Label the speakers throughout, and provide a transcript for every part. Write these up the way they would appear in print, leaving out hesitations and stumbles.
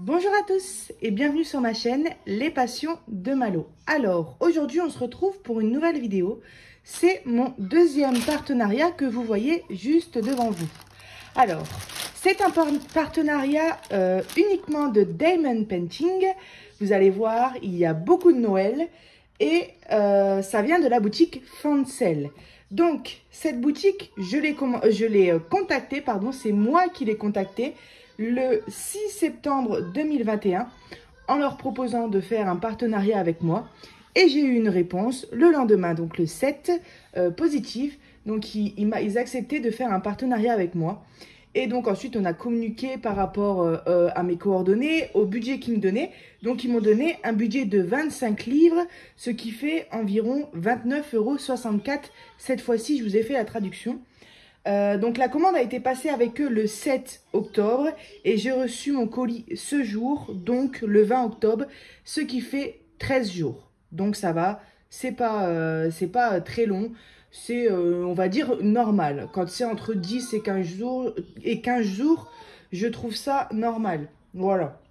Speaker 1: Bonjour à tous et bienvenue sur ma chaîne Les Passions de Malo. Alors aujourd'hui on se retrouve pour une nouvelle vidéo. C'est mon deuxième partenariat que vous voyez juste devant vous. Alors c'est un partenariat uniquement de Diamond Painting. Vous allez voir, il y a beaucoup de Noël et ça vient de la boutique Fancel. Donc cette boutique, je l'ai contactée, pardon, c'est moi qui l'ai contactée le 6 septembre 2021 en leur proposant de faire un partenariat avec moi et j'ai eu une réponse le lendemain, donc le 7, positive. Donc ils acceptaient de faire un partenariat avec moi et donc ensuite on a communiqué par rapport à mes coordonnées, au budget qu'ils me donnaient. Donc ils m'ont donné un budget de 25 livres, ce qui fait environ 29,64 €. Cette fois-ci je vous ai fait la traduction. Donc la commande a été passée avec eux le 7 octobre et j'ai reçu mon colis ce jour, donc le 20 octobre, ce qui fait 13 jours. Donc ça va, c'est pas très long, c'est on va dire normal. Quand c'est entre 10 et 15 jours, je trouve ça normal. Voilà.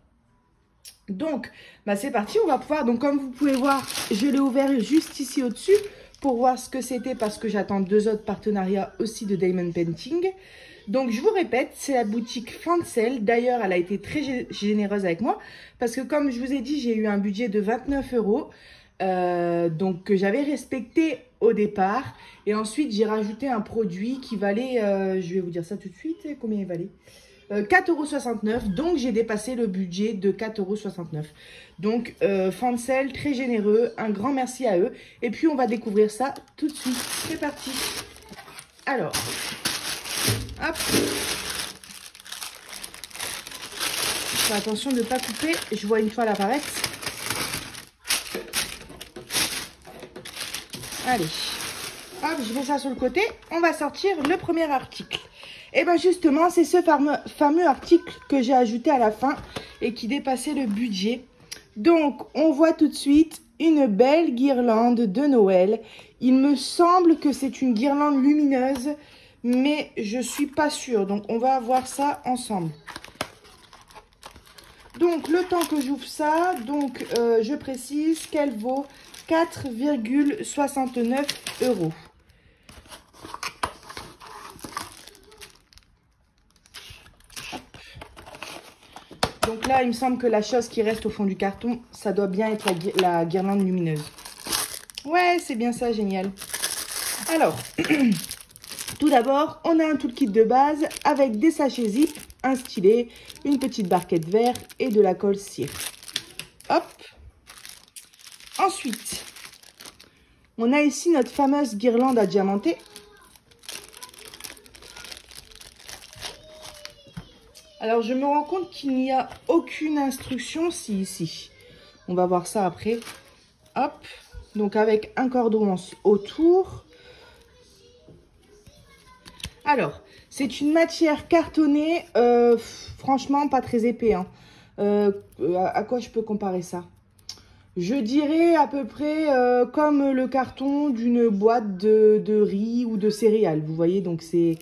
Speaker 1: Donc bah c'est parti, on va pouvoir, donc comme vous pouvez voir, je l'ai ouvert juste ici au-dessus pour voir ce que c'était parce que j'attends deux autres partenariats aussi de Diamond Painting. Donc je vous répète, c'est la boutique Fancel. D'ailleurs, elle a été très généreuse avec moi parce que comme je vous ai dit, j'ai eu un budget de 29 €. Donc que j'avais respecté au départ. Et ensuite, j'ai rajouté un produit qui valait, je vais vous dire ça tout de suite, combien il valait 4,69 €, donc j'ai dépassé le budget de 4,69 €. Donc Fancel, très généreux, un grand merci à eux. Et puis on va découvrir ça tout de suite. C'est parti. Alors, hop. Fais attention de ne pas couper, je vois une toile apparaître. Allez, hop, je mets ça sur le côté. On va sortir le premier article. Et bien justement, c'est ce fameux article que j'ai ajouté à la fin et qui dépassait le budget. Donc, on voit tout de suite une belle guirlande de Noël. Il me semble que c'est une guirlande lumineuse, mais je ne suis pas sûre. Donc, on va voir ça ensemble. Donc, le temps que j'ouvre ça, donc je précise qu'elle vaut 4,69 €. Donc là, il me semble que la chose qui reste au fond du carton, ça doit bien être la guirlande lumineuse. Ouais, c'est bien ça, génial. Alors, tout d'abord, on a un toolkit de base avec des sachets zip, un stylet, une petite barquette verre et de la colle cire. Hop. Ensuite, on a ici notre fameuse guirlande à diamanter. Alors, je me rends compte qu'il n'y a aucune instruction ici. On va voir ça après. Hop. Donc, avec un cordon autour. Alors, c'est une matière cartonnée. Franchement, pas très épais. Hein. À quoi je peux comparer ça? Je dirais à peu près comme le carton d'une boîte de riz ou de céréales. Vous voyez, donc c'est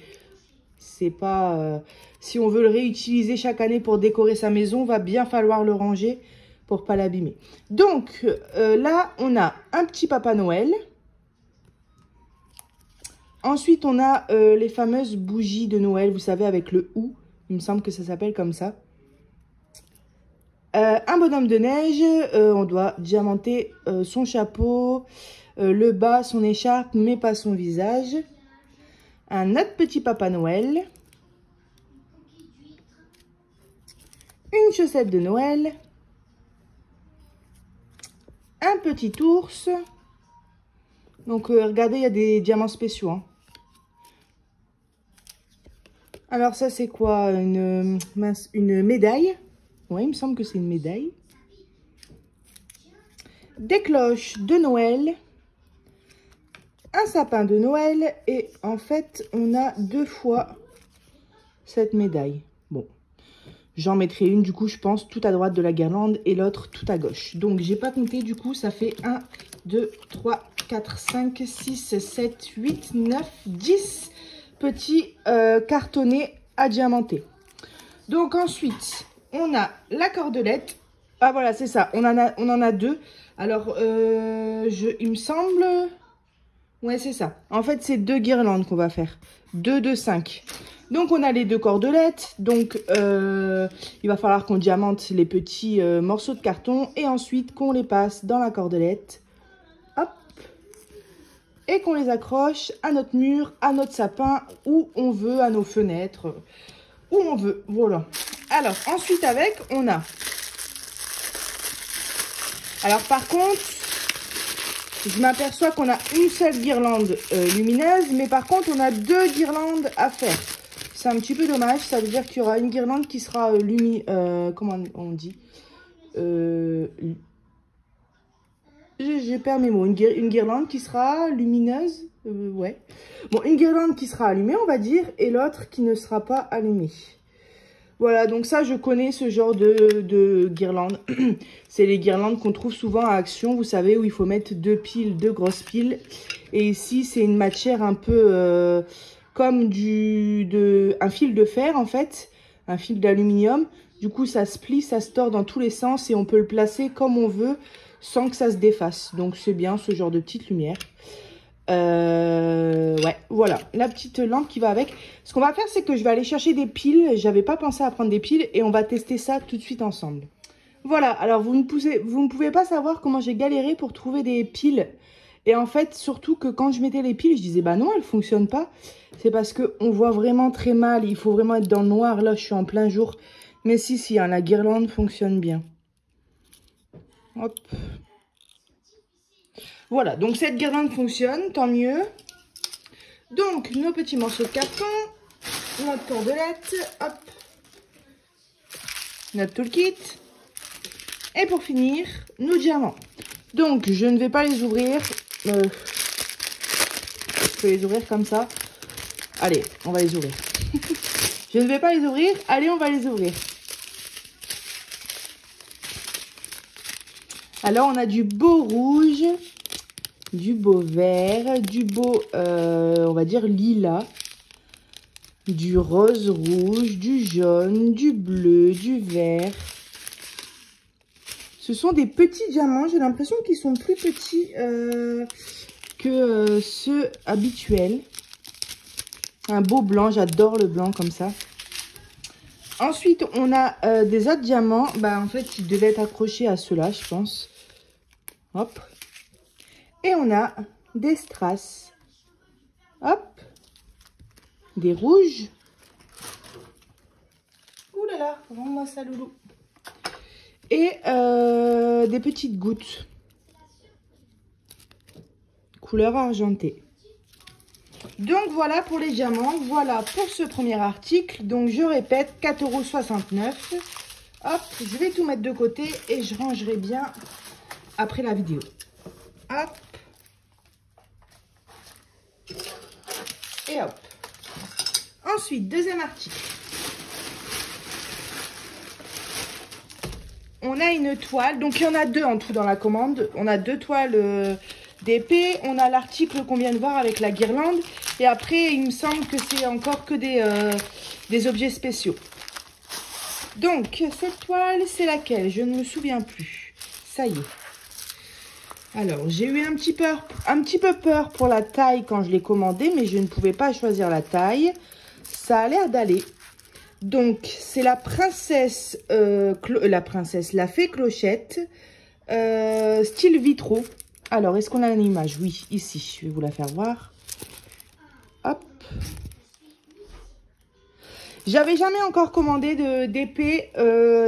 Speaker 1: pas... si on veut le réutiliser chaque année pour décorer sa maison, va bien falloir le ranger pour pas l'abîmer. Donc là, on a un petit Papa Noël. Ensuite, on a les fameuses bougies de Noël, vous savez, avec le ou. Il me semble que ça s'appelle comme ça. Un bonhomme de neige. On doit diamanter son chapeau, le bas, son écharpe, mais pas son visage. Un autre petit Papa Noël. Une chaussette de Noël. Un petit ours. Donc, regardez, il y a des diamants spéciaux. Hein. Alors, ça, c'est quoi? Une médaille. Oui, il me semble que c'est une médaille. Des cloches de Noël. Un sapin de Noël. Et en fait, on a deux fois cette médaille. Bon. J'en mettrai une, du coup, je pense, tout à droite de la guirlande et l'autre tout à gauche. Donc, j'ai pas compté, du coup, ça fait 1, 2, 3, 4, 5, 6, 7, 8, 9, 10 petits cartonnés à diamanter. Donc, ensuite, on a la cordelette. Ah voilà, c'est ça. On en a deux. Alors, il me semble... Ouais, c'est ça. En fait, c'est 2 guirlandes qu'on va faire. 2 de 5. Donc, on a les 2 cordelettes. Donc, il va falloir qu'on diamante les petits morceaux de carton. Et ensuite, qu'on les passe dans la cordelette. Hop. Et qu'on les accroche à notre mur, à notre sapin, où on veut, à nos fenêtres, où on veut. Voilà. Alors, ensuite, avec, on a... Alors, par contre... Je m'aperçois qu'on a une seule guirlande lumineuse, mais par contre, on a 2 guirlandes à faire. C'est un petit peu dommage, ça veut dire qu'il y aura une guirlande qui sera comment on dit j'ai perdu mes mots. Une guirlande qui sera lumineuse, ouais. Bon, une guirlande qui sera allumée, on va dire, et l'autre qui ne sera pas allumée. Voilà, donc ça, je connais ce genre de guirlande. C'est les guirlandes qu'on trouve souvent à Action, vous savez, où il faut mettre 2 piles, 2 grosses piles. Et ici, c'est une matière un peu comme un fil de fer, en fait, un fil d'aluminium. Du coup, ça se plie, ça se tord dans tous les sens et on peut le placer comme on veut sans que ça se défasse. Donc, c'est bien ce genre de petite lumière. Ouais, voilà, la petite lampe qui va avec. Ce qu'on va faire, c'est que je vais aller chercher des piles. J'avais pas pensé à prendre des piles et on va tester ça tout de suite ensemble. Voilà, alors vous ne pouvez pas savoir comment j'ai galéré pour trouver des piles. Et en fait, surtout que quand je mettais les piles, je disais, bah non, elles fonctionnent pas. C'est parce qu'on voit vraiment très mal. Il faut vraiment être dans le noir. Là, je suis en plein jour. Mais si, hein, la guirlande fonctionne bien. Hop. Voilà, donc cette guirlande fonctionne, tant mieux. Donc, nos petits morceaux de carton, notre cordelette, hop, notre toolkit. Et pour finir, nos diamants. Donc, je ne vais pas les ouvrir. Je peux les ouvrir comme ça. Allez, on va les ouvrir. Je ne vais pas les ouvrir. Allez, on va les ouvrir. Alors, on a du beau rouge. Du beau vert, du beau, on va dire, lilas, du rose rouge, du jaune, du bleu, du vert. Ce sont des petits diamants, j'ai l'impression qu'ils sont plus petits que ceux habituels. Un beau blanc, j'adore le blanc comme ça. Ensuite, on a des autres diamants. Bah, en fait, ils devaient être accrochés à ceux-là, je pense. Hop. Et on a des strass. Hop. Des rouges. Ouh là là, rends-moi ça, loulou. Et des petites gouttes. Couleur argentée. Donc voilà pour les diamants. Voilà pour ce premier article. Donc je répète, 4,69 €. Hop, je vais tout mettre de côté et je rangerai bien après la vidéo. Hop. Et hop. Ensuite, deuxième article. On a une toile. Donc, il y en a 2 en tout dans la commande. On a 2 toiles d'épée. On a l'article qu'on vient de voir avec la guirlande. Et après, il me semble que c'est encore que des objets spéciaux. Donc, cette toile, c'est laquelle? Je ne me souviens plus. Ça y est. Alors, j'ai eu un petit peu peur pour la taille quand je l'ai commandé, mais je ne pouvais pas choisir la taille. Ça a l'air d'aller. Donc, c'est la princesse, la fée Clochette, style vitraux. Alors, est-ce qu'on a une image? Oui, ici, je vais vous la faire voir. Hop. J'avais jamais encore commandé d'épée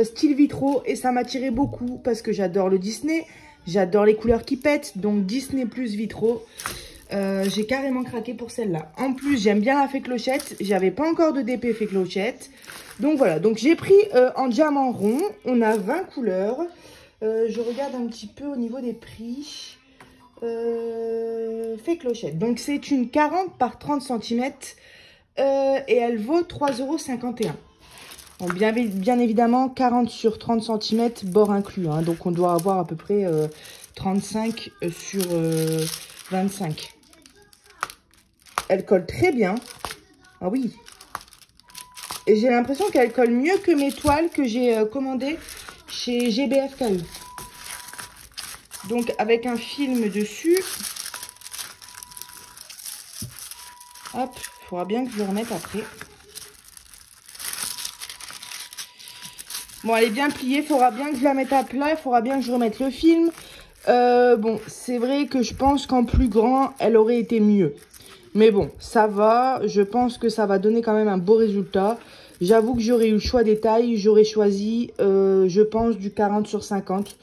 Speaker 1: style vitraux et ça m'attirait beaucoup parce que j'adore le Disney. J'adore les couleurs qui pètent, donc Disney plus vitraux. J'ai carrément craqué pour celle-là. En plus, j'aime bien la fée Clochette. J'avais pas encore de DP fée Clochette. Donc voilà, donc j'ai pris en diamant rond. On a 20 couleurs. Je regarde un petit peu au niveau des prix. Fée Clochette. Donc c'est une 40 par 30 cm et elle vaut 3,51 €. Bon, bien évidemment, 40 sur 30 cm, bord inclus. Hein, donc, on doit avoir à peu près 35 sur 25. Elle colle très bien. Ah oui. Et j'ai l'impression qu'elle colle mieux que mes toiles que j'ai commandées chez GBFKE. Donc avec un film dessus. Hop, il faudra bien que je le remette après. Bon, elle est bien pliée, il faudra bien que je la mette à plat, il faudra bien que je remette le film. Bon, c'est vrai que je pense qu'en plus grand, elle aurait été mieux. Mais bon, ça va, je pense que ça va donner quand même un beau résultat. J'avoue que j'aurais eu le choix des tailles, j'aurais choisi, je pense, du 40 sur 50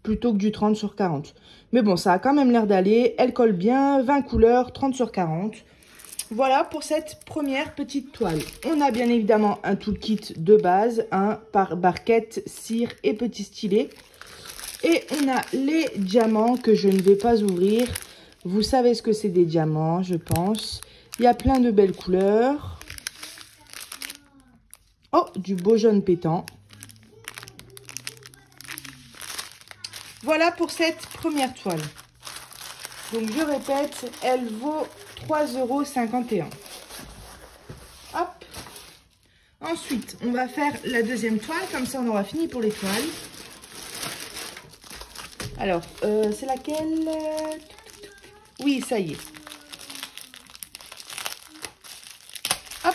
Speaker 1: plutôt que du 30 sur 40. Mais bon, ça a quand même l'air d'aller, elle colle bien, 20 couleurs, 30 sur 40. Voilà pour cette première petite toile. On a bien évidemment un toolkit de base, par barquette, cire et petit stylet. Et on a les diamants que je ne vais pas ouvrir. Vous savez ce que c'est des diamants, je pense. Il y a plein de belles couleurs. Oh, du beau jaune pétant. Voilà pour cette première toile. Donc je répète, elle vaut 3,51 €. Hop. Ensuite, on va faire la deuxième toile. Comme ça, on aura fini pour les toiles. Alors, c'est laquelle? Oui, ça y est. Hop.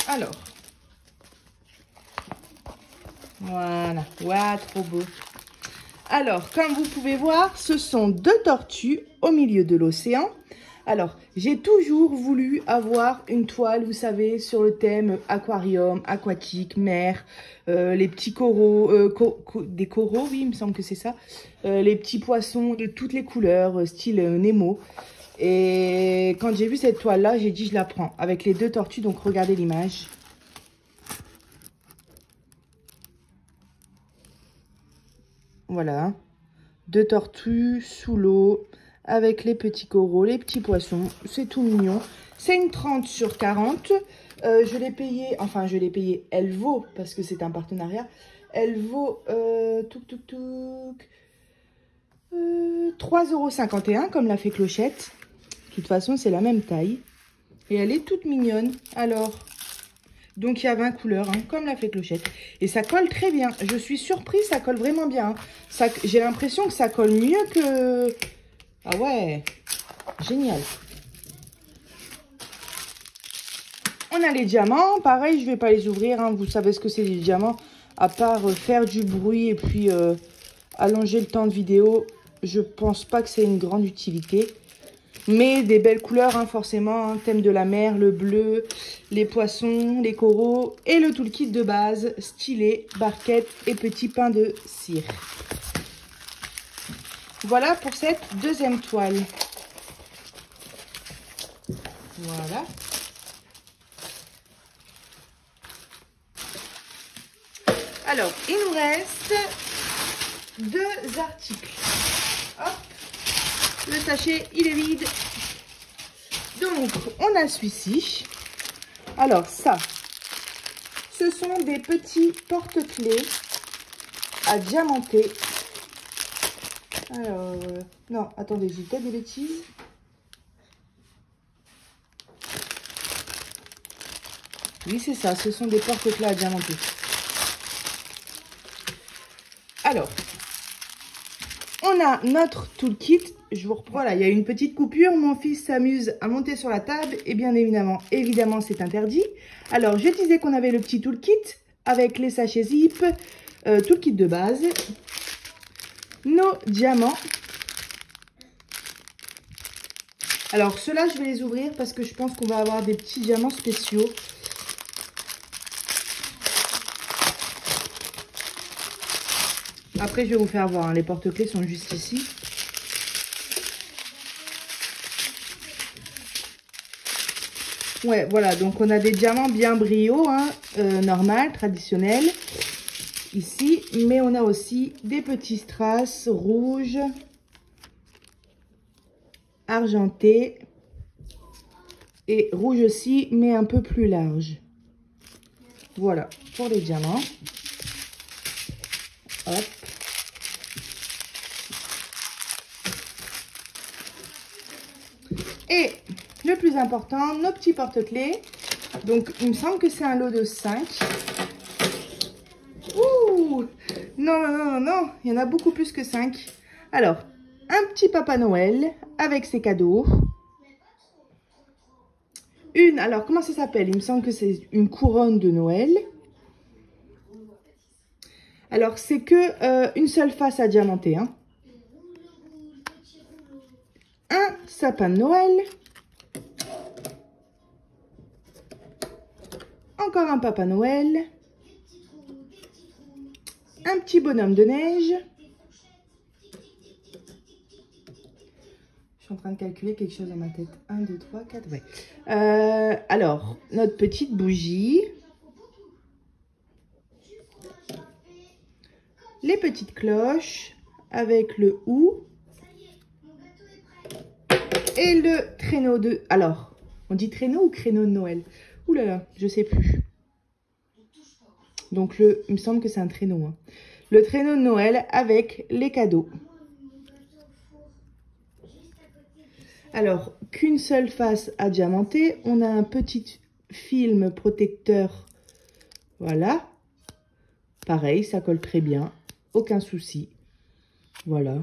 Speaker 1: Alors. Voilà. Waouh, trop beau. Alors, comme vous pouvez voir, ce sont deux tortues au milieu de l'océan. Alors, j'ai toujours voulu avoir une toile, vous savez, sur le thème aquarium, aquatique, mer, les petits coraux, des coraux, oui, il me semble que c'est ça. Les petits poissons de toutes les couleurs, style Nemo. Et quand j'ai vu cette toile-là, j'ai dit je la prends avec les deux tortues, donc regardez l'image. Voilà, deux tortues sous l'eau avec les petits coraux, les petits poissons. C'est tout mignon. C'est une 30 sur 40. Je l'ai payé, enfin je l'ai payé, elle vaut, parce que c'est un partenariat, elle vaut 3,51 € comme l'a fait Clochette. De toute façon, c'est la même taille. Et elle est toute mignonne. Alors... Donc, il y a 20 couleurs, hein, comme l'a fait Clochette. Et ça colle très bien. Je suis surprise, ça colle vraiment bien. Hein. J'ai l'impression que ça colle mieux que... Ah ouais, génial. On a les diamants. Pareil, je ne vais pas les ouvrir. Hein. Vous savez ce que c'est les diamants. À part faire du bruit et puis allonger le temps de vidéo, je pense pas que c'est une grande utilité. Mais des belles couleurs, hein, forcément, hein, thème de la mer, le bleu, les poissons, les coraux et le toolkit de base, stylet, barquette et petit pain de cire. Voilà pour cette deuxième toile. Voilà. Alors, il nous reste deux articles. Hop. Le sachet, il est vide. Donc, on a celui-ci. Alors, ça, ce sont des petits porte-clés à diamanter. Alors, non, attendez, j'ai peut-être des bêtises. Oui, c'est ça, ce sont des porte-clés à diamanter. Alors, on a notre toolkit. Je vous reprends. Voilà, il y a une petite coupure. Mon fils s'amuse à monter sur la table. Et bien évidemment, c'est interdit. Alors, je disais qu'on avait le petit toolkit avec les sachets zip, toolkit de base, nos diamants. Alors, ceux-là, je vais les ouvrir parce que je pense qu'on va avoir des petits diamants spéciaux. Après, je vais vous faire voir. Hein, les porte-clés sont juste ici. Ouais, voilà. Donc, on a des diamants bien brillos, hein, normal, traditionnel. Ici. Mais on a aussi des petits strass rouges, argentés. Et rouge aussi, mais un peu plus large. Voilà, pour les diamants. Hop. Et le plus important, nos petits porte-clés. Donc, il me semble que c'est un lot de 5. Ouh! Non, non, non, non, non. Il y en a beaucoup plus que 5. Alors, un petit Papa Noël avec ses cadeaux. Alors, comment ça s'appelle? Il me semble que c'est une couronne de Noël. Alors, c'est que une seule face à diamanter, hein. Un sapin de Noël. Encore un Papa Noël. Un petit bonhomme de neige. Je suis en train de calculer quelque chose dans ma tête. 1, 2, 3, 4, ouais. Alors, notre petite bougie. Les petites cloches avec le ou. Et le traîneau de... Alors, on dit traîneau ou créneau de Noël? Ouh là là, je sais plus. Donc, il me semble que c'est un traîneau. Hein. Le traîneau de Noël avec les cadeaux. Alors, qu'une seule face à diamanter. On a un petit film protecteur. Voilà. Pareil, ça colle très bien. Aucun souci. Voilà.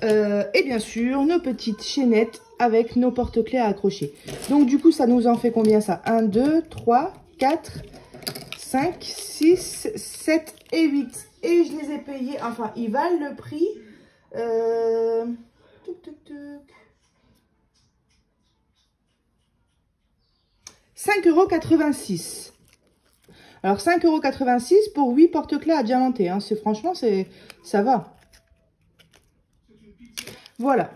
Speaker 1: Et bien sûr, nos petites chaînettes avec nos porte-clés à accrocher. Donc, du coup, ça nous en fait combien ça? 1, 2, 3, 4, 5, 6, 7 et 8. Et je les ai payés, enfin, ils valent le prix. Tuc, tuc, tuc. 5,86 €. Alors, 5,86 € pour 8 porte-clés à diamanter. Hein. Franchement, ça va. Voilà.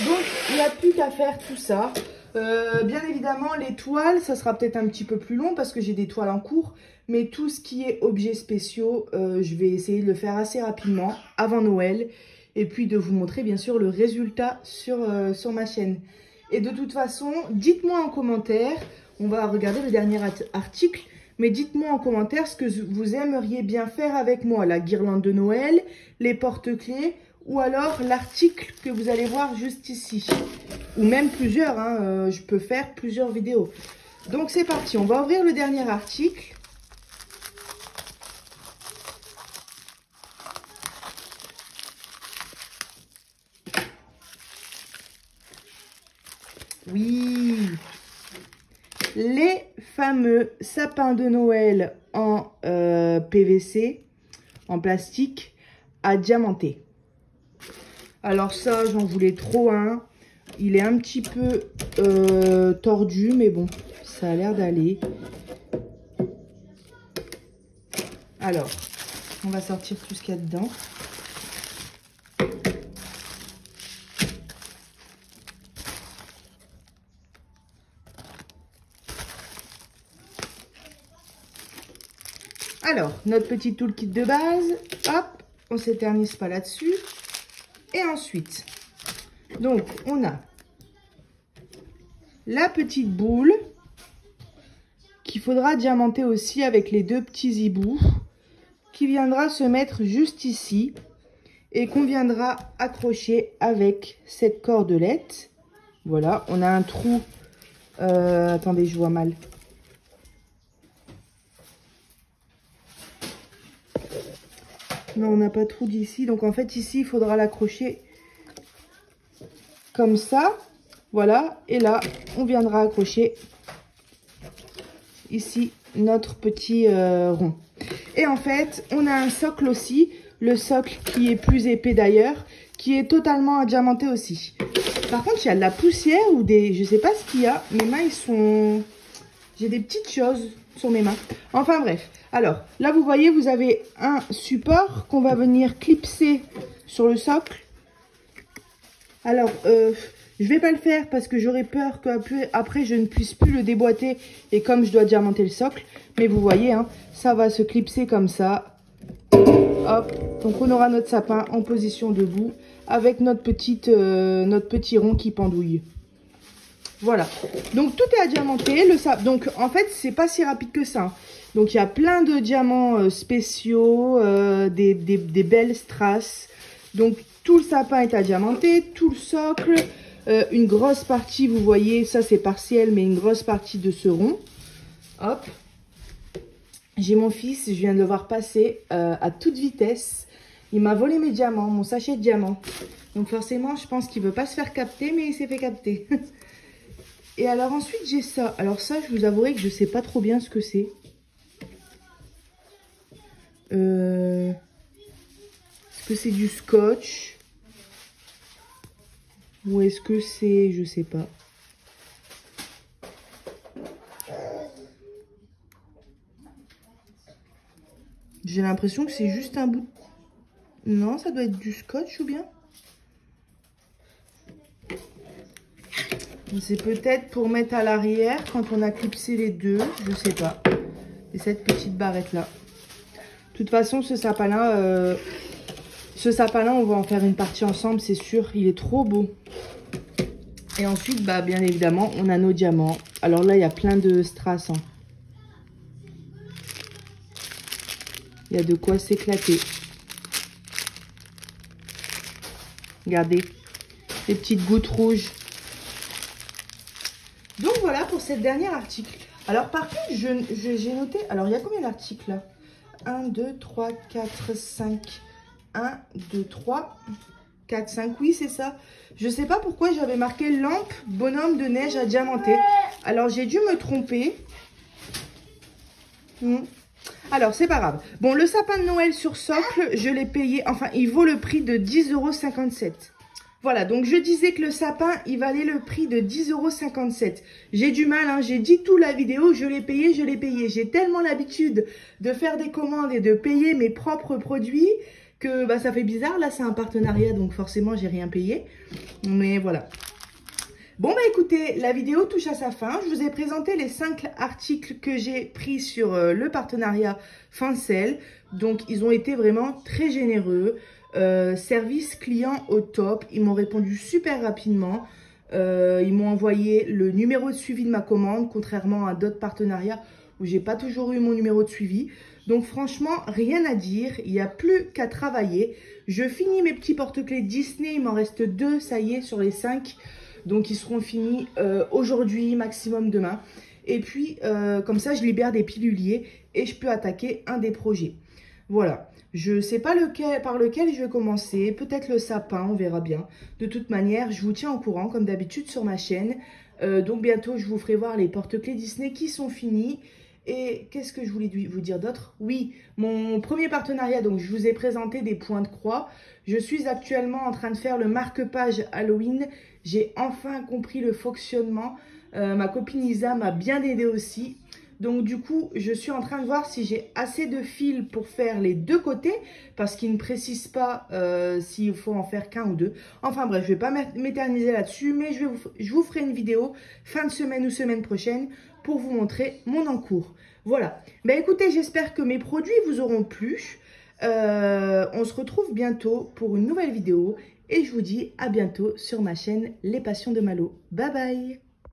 Speaker 1: Donc, il n'y a plus qu'à faire tout ça. Bien évidemment, les toiles, ça sera peut-être un petit peu plus long parce que j'ai des toiles en cours. Mais tout ce qui est objets spéciaux, je vais essayer de le faire assez rapidement avant Noël. Et puis de vous montrer bien sûr le résultat sur ma chaîne. Et de toute façon, dites-moi en commentaire, on va regarder le dernier article. Mais dites-moi en commentaire ce que vous aimeriez bien faire avec moi. La guirlande de Noël, les porte-clés ou alors l'article que vous allez voir juste ici. Ou même plusieurs, hein, je peux faire plusieurs vidéos. Donc c'est parti, on va ouvrir le dernier article. Oui, les fameux sapins de Noël en PVC, en plastique, à diamanter. Alors ça, j'en voulais trop un. Il est un petit peu tordu, mais bon, ça a l'air d'aller. Alors, on va sortir tout ce qu'il y a dedans. Alors, notre petit toolkit de base, hop, on s'éternise pas là-dessus. Et ensuite, donc, on a la petite boule qu'il faudra diamanter aussi avec les deux petits hiboux qui viendra se mettre juste ici et qu'on viendra accrocher avec cette cordelette. Voilà, on a un trou. Attendez, je vois mal. Non, on n'a pas de trou d'ici. Donc, en fait, ici, il faudra l'accrocher comme ça. Voilà. Et là, on viendra accrocher ici notre petit rond. Et en fait, on a un socle aussi. Le socle qui est plus épais d'ailleurs, qui est totalement diamanté aussi. Par contre, il y a de la poussière ou des... Je sais pas ce qu'il y a. Mes mains, ils sont... J'ai des petites choses sur mes mains. Enfin bref. Alors, là, vous voyez, vous avez un support qu'on va venir clipser sur le socle. Alors, je vais pas le faire parce que j'aurais peur qu'après, je ne puisse plus le déboîter. Et comme je dois diamanter le socle. Mais vous voyez, hein, ça va se clipser comme ça. Hop. Donc, on aura notre sapin en position debout avec notre petit rond qui pendouille. Voilà. Donc, tout est à diamanter. Donc, en fait, c'est pas si rapide que ça. Donc, il y a plein de diamants spéciaux, des belles strass. Donc, tout le sapin est à diamanter, tout le socle. Une grosse partie, vous voyez, ça c'est partiel, mais une grosse partie de ce rond. Hop. J'ai mon fils, je viens de le voir passer à toute vitesse. Il m'a volé mes diamants, mon sachet de diamants. Donc forcément, je pense qu'il ne veut pas se faire capter, mais il s'est fait capter. Et alors ensuite, j'ai ça. Alors ça, je vous avouerai que je ne sais pas trop bien ce que c'est. Est-ce que c'est du scotch? Ou est-ce que c'est... Je sais pas. J'ai l'impression que c'est juste un bout... Non, ça doit être du scotch ou bien? C'est peut-être pour mettre à l'arrière quand on a clipsé les deux. Je sais pas. Et cette petite barrette là. De toute façon, ce sapin-là, on va en faire une partie ensemble, c'est sûr. Il est trop beau. Et ensuite, bah, bien évidemment, on a nos diamants. Alors là, il y a plein de strass. Hein. Il y a de quoi s'éclater. Regardez, les petites gouttes rouges. Donc voilà pour cette dernière article. Alors par contre, j'ai noté... Alors, il y a combien d'articles là? 1, 2, 3, 4, 5. 1, 2, 3... 4, 5, oui, c'est ça. Je sais pas pourquoi j'avais marqué lampe bonhomme de neige à diamanter. Alors, j'ai dû me tromper. Alors, c'est pas grave. Bon, le sapin de Noël sur socle, je l'ai payé. Enfin, il vaut le prix de 10,57 €. Voilà, donc je disais que le sapin, il valait le prix de 10,57 €. J'ai du mal, hein, j'ai dit tout la vidéo, je l'ai payé, je l'ai payé. J'ai tellement l'habitude de faire des commandes et de payer mes propres produits que bah, ça fait bizarre. Là, c'est un partenariat, donc forcément, j'ai rien payé. Mais voilà. Bon, bah écoutez, la vidéo touche à sa fin. Je vous ai présenté les 5 articles que j'ai pris sur le partenariat Fincel. Donc, ils ont été vraiment très généreux. Service client au top. Ils m'ont répondu super rapidement. Ils m'ont envoyé le numéro de suivi de ma commande, contrairement à d'autres partenariats où j'ai pas toujours eu mon numéro de suivi. Donc franchement, rien à dire, il n'y a plus qu'à travailler. Je finis mes petits porte-clés Disney, il m'en reste 2, ça y est, sur les 5. Donc ils seront finis aujourd'hui, maximum demain. Et puis, comme ça, je libère des piluliers et je peux attaquer un des projets. Voilà, je ne sais pas par lequel je vais commencer, peut-être le sapin, on verra bien. De toute manière, je vous tiens au courant, comme d'habitude, sur ma chaîne. Donc bientôt, je vous ferai voir les porte-clés Disney qui sont finis. Et qu'est-ce que je voulais vous dire d'autre? Oui, mon premier partenariat, donc je vous ai présenté des points de croix. Je suis actuellement en train de faire le marque-page Halloween. J'ai enfin compris le fonctionnement. Ma copine Isa m'a bien aidé aussi. Donc du coup, je suis en train de voir si j'ai assez de fils pour faire les deux côtés. Parce qu'il ne précise pas s'il faut en faire qu'un ou deux. Enfin bref, je ne vais pas m'éterniser là-dessus. Mais je vous ferai une vidéo fin de semaine ou semaine prochaine pour vous montrer mon encours. Voilà. Ben écoutez, j'espère que mes produits vous auront plu. On se retrouve bientôt pour une nouvelle vidéo. Et je vous dis à bientôt sur ma chaîne Les Passions de Malo. Bye bye!